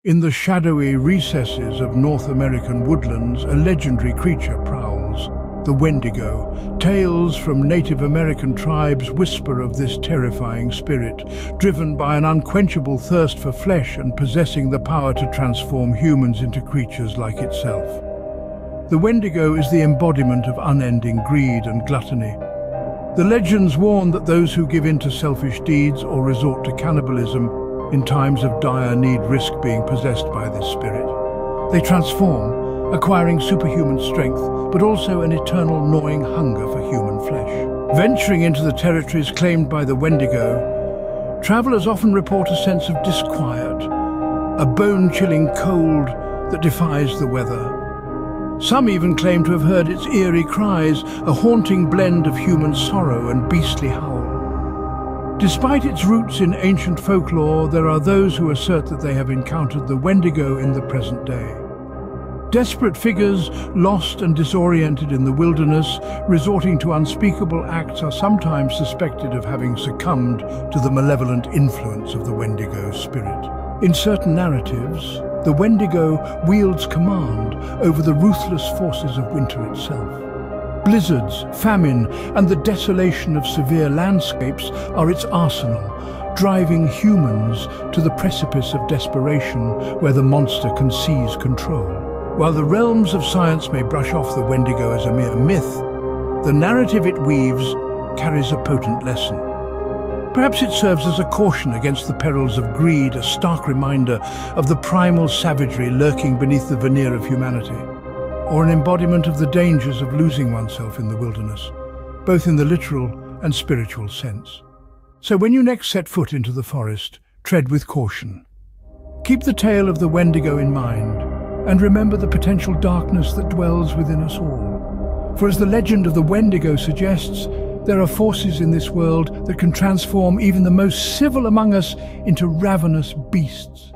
In the shadowy recesses of North American woodlands, a legendary creature prowls, the Wendigo. Tales from Native American tribes whisper of this terrifying spirit, driven by an unquenchable thirst for flesh and possessing the power to transform humans into creatures like itself. The Wendigo is the embodiment of unending greed and gluttony. The legends warn that those who give in to selfish deeds or resort to cannibalism in times of dire need risk being possessed by this spirit. They transform, acquiring superhuman strength, but also an eternal gnawing hunger for human flesh. Venturing into the territories claimed by the Wendigo, travelers often report a sense of disquiet, a bone-chilling cold that defies the weather. Some even claim to have heard its eerie cries, a haunting blend of human sorrow and beastly howl. Despite its roots in ancient folklore, there are those who assert that they have encountered the Wendigo in the present day. Desperate figures, lost and disoriented in the wilderness, resorting to unspeakable acts, are sometimes suspected of having succumbed to the malevolent influence of the Wendigo spirit. In certain narratives, the Wendigo wields command over the ruthless forces of winter itself. Blizzards, famine, and the desolation of severe landscapes are its arsenal, driving humans to the precipice of desperation where the monster can seize control. While the realms of science may brush off the Wendigo as a mere myth, the narrative it weaves carries a potent lesson. Perhaps it serves as a caution against the perils of greed, a stark reminder of the primal savagery lurking beneath the veneer of humanity, or an embodiment of the dangers of losing oneself in the wilderness, both in the literal and spiritual sense. So when you next set foot into the forest, tread with caution. Keep the tale of the Wendigo in mind, and remember the potential darkness that dwells within us all. For as the legend of the Wendigo suggests, there are forces in this world that can transform even the most civil among us into ravenous beasts.